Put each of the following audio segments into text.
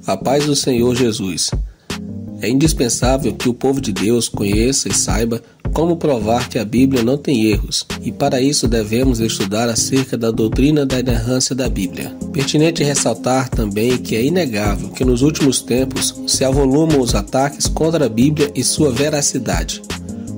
A paz do Senhor Jesus. É indispensável que o povo de Deus conheça e saiba como provar que a Bíblia não tem erros, e para isso devemos estudar acerca da doutrina da inerrância da Bíblia. Pertinente ressaltar também que é inegável que nos últimos tempos se avolumam os ataques contra a Bíblia e sua veracidade.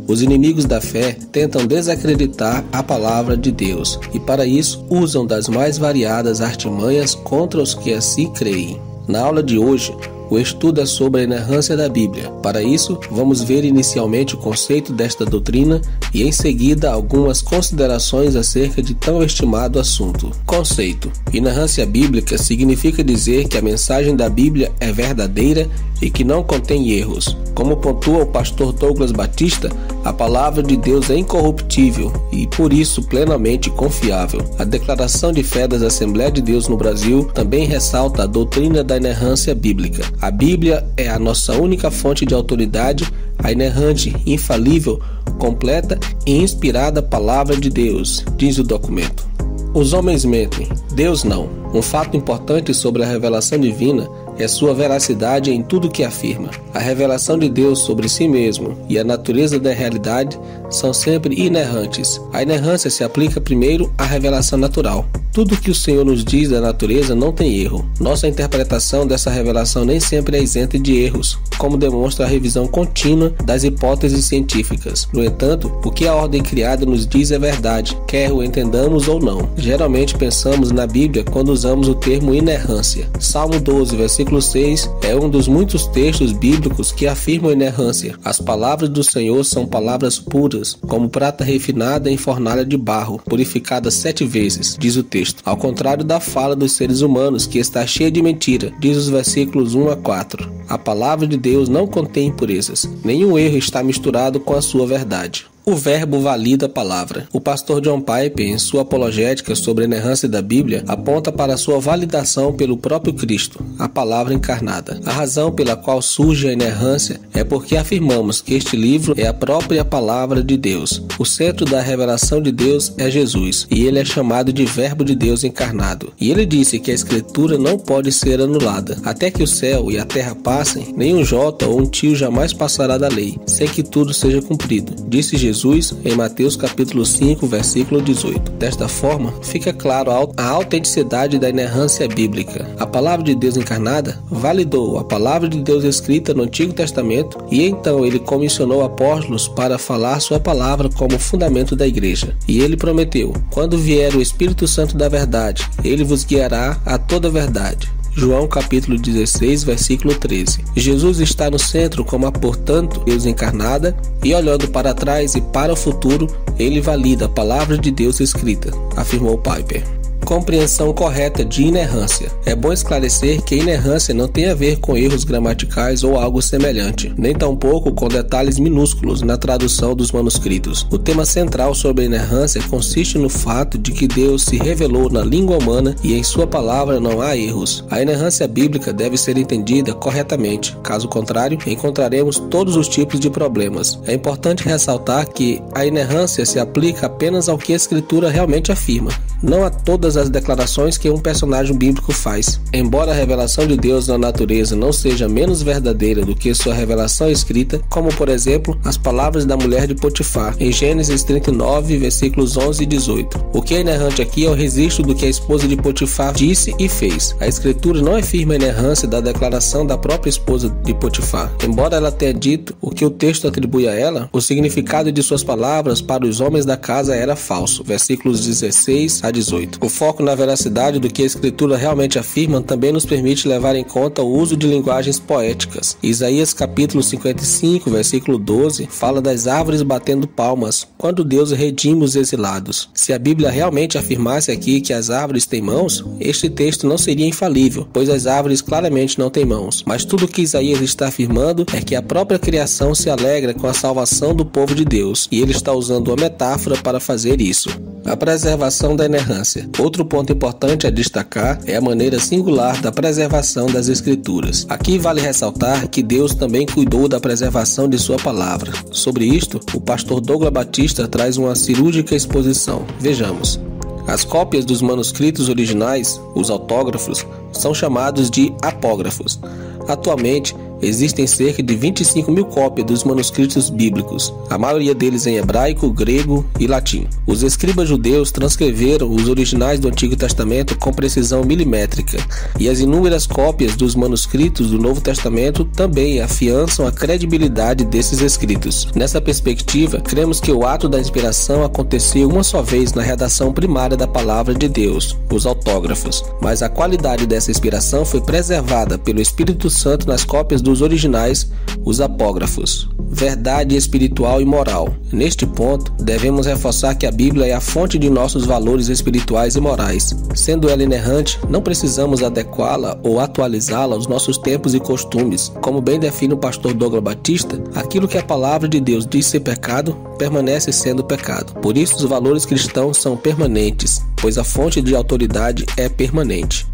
Os inimigos da fé tentam desacreditar a palavra de Deus e para isso usam das mais variadas artimanhas contra os que assim creem. Na aula de hoje, o estudo é sobre a inerrância da Bíblia. Para isso, vamos ver inicialmente o conceito desta doutrina e em seguida algumas considerações acerca de tão estimado assunto. Conceito: inerrância bíblica significa dizer que a mensagem da Bíblia é verdadeira e que não contém erros. Como pontua o pastor Douglas Batista, a palavra de Deus é incorruptível e, por isso, plenamente confiável. A Declaração de Fé das Assembleias de Deus no Brasil também ressalta a doutrina da inerrância bíblica. A Bíblia é a nossa única fonte de autoridade, a inerrante, infalível, completa e inspirada palavra de Deus, diz o documento. Os homens mentem, Deus não. Um fato importante sobre a revelação divina é sua veracidade em tudo que afirma. A revelação de Deus sobre si mesmo e a natureza da realidade são sempre inerrantes. A inerrância se aplica primeiro à revelação natural. Tudo que o Senhor nos diz da natureza não tem erro. Nossa interpretação dessa revelação nem sempre é isenta de erros, como demonstra a revisão contínua das hipóteses científicas. No entanto, o que a ordem criada nos diz é verdade, quer o entendamos ou não. Geralmente pensamos na Bíblia quando usamos o termo inerrância. Salmo 12, versículo 6 é um dos muitos textos bíblicos que afirmam inerrância. As palavras do Senhor são palavras puras, como prata refinada em fornalha de barro, purificada 7 vezes, diz o texto. Ao contrário da fala dos seres humanos, que está cheia de mentira, diz os versículos 1 a 4. A palavra de Deus não contém impurezas. Nenhum erro está misturado com a sua verdade. O verbo valida a palavra. O pastor John Piper, em sua apologética sobre a inerrância da Bíblia, aponta para sua validação pelo próprio Cristo, a palavra encarnada. A razão pela qual surge a inerrância é porque afirmamos que este livro é a própria palavra de Deus. O centro da revelação de Deus é Jesus, e ele é chamado de Verbo de Deus encarnado. E ele disse que a Escritura não pode ser anulada. Até que o céu e a terra passem, nem um jota ou um tio jamais passará da lei, sem que tudo seja cumprido, disse Jesus em Mateus capítulo 5, versículo 18. Desta forma, fica claro a autenticidade da inerrância bíblica. A palavra de Deus encarnada validou a palavra de Deus escrita no Antigo Testamento e então ele comissionou apóstolos para falar sua palavra como fundamento da igreja. E ele prometeu: quando vier o Espírito Santo da verdade, ele vos guiará a toda a verdade. João capítulo 16, versículo 13. Jesus está no centro como a, portanto, Deus encarnada, e olhando para trás e para o futuro, ele valida a palavra de Deus escrita, afirmou Piper. Compreensão correta de inerrância. É bom esclarecer que a inerrância não tem a ver com erros gramaticais ou algo semelhante, nem tampouco com detalhes minúsculos na tradução dos manuscritos. O tema central sobre a inerrância consiste no fato de que Deus se revelou na língua humana e em sua palavra não há erros. A inerrância bíblica deve ser entendida corretamente, caso contrário, encontraremos todos os tipos de problemas. É importante ressaltar que a inerrância se aplica apenas ao que a Escritura realmente afirma, não a todas as declarações que um personagem bíblico faz. Embora a revelação de Deus na natureza não seja menos verdadeira do que sua revelação escrita, como por exemplo as palavras da mulher de Potifar, em Gênesis 39, versículos 11 e 18. O que é inerrante aqui é o registro do que a esposa de Potifar disse e fez. A Escritura não afirma a inerrância da declaração da própria esposa de Potifar. Embora ela tenha dito o que o texto atribui a ela, o significado de suas palavras para os homens da casa era falso. Versículos 16 a 18. O foco na veracidade do que a Escritura realmente afirma também nos permite levar em conta o uso de linguagens poéticas. Isaías capítulo 55, versículo 12, fala das árvores batendo palmas, quando Deus redime os exilados. Se a Bíblia realmente afirmasse aqui que as árvores têm mãos, este texto não seria infalível, pois as árvores claramente não têm mãos. Mas tudo o que Isaías está afirmando é que a própria criação se alegra com a salvação do povo de Deus, e ele está usando uma metáfora para fazer isso. A preservação da inerrância. Outro ponto importante a destacar é a maneira singular da preservação das Escrituras. Aqui vale ressaltar que Deus também cuidou da preservação de sua palavra. Sobre isto, o pastor Douglas Batista traz uma cirúrgica exposição. Vejamos. As cópias dos manuscritos originais, os autógrafos, são chamados de apógrafos. Atualmente, existem cerca de 25 mil cópias dos manuscritos bíblicos, a maioria deles em hebraico, grego e latim. Os escribas judeus transcreveram os originais do Antigo Testamento com precisão milimétrica, e as inúmeras cópias dos manuscritos do Novo Testamento também afiançam a credibilidade desses escritos. Nessa perspectiva, cremos que o ato da inspiração aconteceu uma só vez na redação primária da Palavra de Deus, os autógrafos, mas a qualidade dessa inspiração foi preservada pelo Espírito Santo nas cópias dos originais, os apógrafos. Verdade espiritual e moral. Neste ponto, devemos reforçar que a Bíblia é a fonte de nossos valores espirituais e morais. Sendo ela inerrante, não precisamos adequá-la ou atualizá-la aos nossos tempos e costumes. Como bem define o pastor Douglas Batista, aquilo que a palavra de Deus diz ser pecado, permanece sendo pecado. Por isso, os valores cristãos são permanentes, pois a fonte de autoridade é permanente.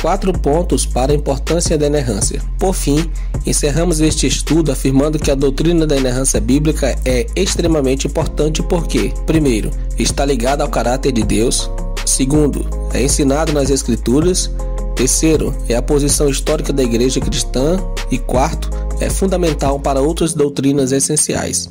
4 pontos para a importância da inerrância. Por fim, encerramos este estudo afirmando que a doutrina da inerrância bíblica é extremamente importante porque, primeiro, está ligada ao caráter de Deus. Segundo, é ensinado nas Escrituras. Terceiro, é a posição histórica da igreja cristã. E quarto, é fundamental para outras doutrinas essenciais.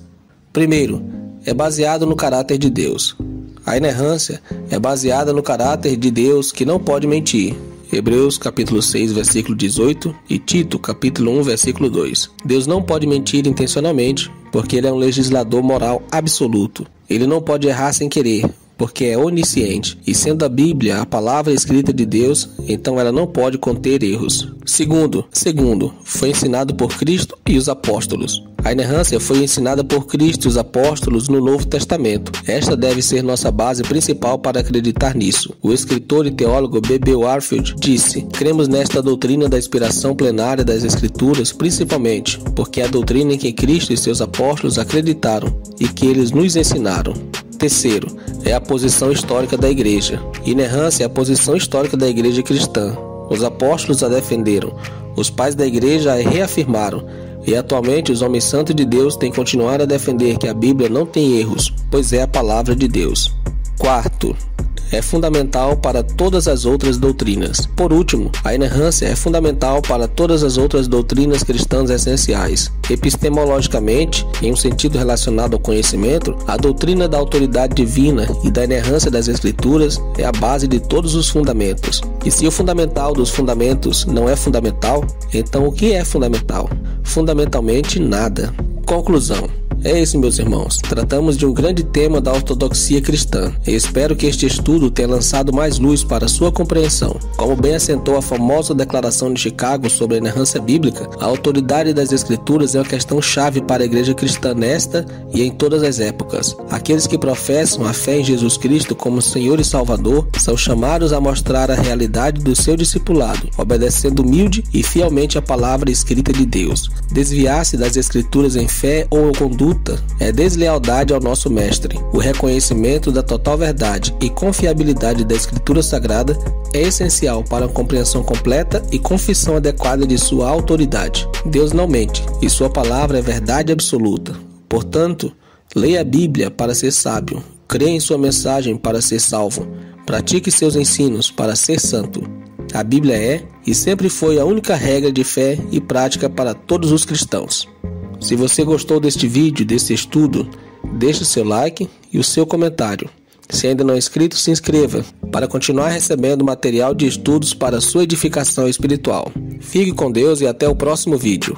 Primeiro, é baseado no caráter de Deus. A inerrância é baseada no caráter de Deus que não pode mentir. Hebreus capítulo 6, versículo 18 e Tito capítulo 1, versículo 2. Deus não pode mentir intencionalmente, porque Ele é um legislador moral absoluto. Ele não pode errar sem querer, porque é onisciente, e sendo a Bíblia a palavra escrita de Deus, então ela não pode conter erros. Segundo, foi ensinado por Cristo e os apóstolos. A inerrância foi ensinada por Cristo e os apóstolos no Novo Testamento. Esta deve ser nossa base principal para acreditar nisso. O escritor e teólogo B.B. Warfield disse: cremos nesta doutrina da inspiração plenária das Escrituras, principalmente porque é a doutrina em que Cristo e seus apóstolos acreditaram e que eles nos ensinaram. Terceiro, é a posição histórica da igreja. Inerrância é a posição histórica da igreja cristã. Os apóstolos a defenderam, os pais da igreja a reafirmaram, e atualmente os homens santos de Deus têm continuado a defender que a Bíblia não tem erros, pois é a palavra de Deus. Quarto, é fundamental para todas as outras doutrinas. Por último, a inerrância é fundamental para todas as outras doutrinas cristãs essenciais. Epistemologicamente, em um sentido relacionado ao conhecimento, a doutrina da autoridade divina e da inerrância das Escrituras é a base de todos os fundamentos. E se o fundamental dos fundamentos não é fundamental, então o que é fundamental? Fundamentalmente nada. Conclusão. É isso, meus irmãos. Tratamos de um grande tema da ortodoxia cristã. Eu espero que este estudo tenha lançado mais luz para a sua compreensão. Como bem assentou a famosa Declaração de Chicago sobre a inerrância bíblica, a autoridade das Escrituras é uma questão chave para a igreja cristã nesta e em todas as épocas. Aqueles que professam a fé em Jesus Cristo como Senhor e Salvador são chamados a mostrar a realidade do seu discipulado, obedecendo humilde e fielmente a palavra escrita de Deus. Desviar-se das Escrituras em fé ou conduta é deslealdade ao nosso Mestre. O reconhecimento da total verdade e confiabilidade da Escritura Sagrada é essencial para a compreensão completa e confissão adequada de sua autoridade. Deus não mente e sua palavra é verdade absoluta. Portanto, leia a Bíblia para ser sábio, creia em sua mensagem para ser salvo, pratique seus ensinos para ser santo. A Bíblia é e sempre foi a única regra de fé e prática para todos os cristãos. Se você gostou deste vídeo, desse estudo, deixe o seu like e o seu comentário. Se ainda não é inscrito, se inscreva para continuar recebendo material de estudos para sua edificação espiritual. Fique com Deus e até o próximo vídeo.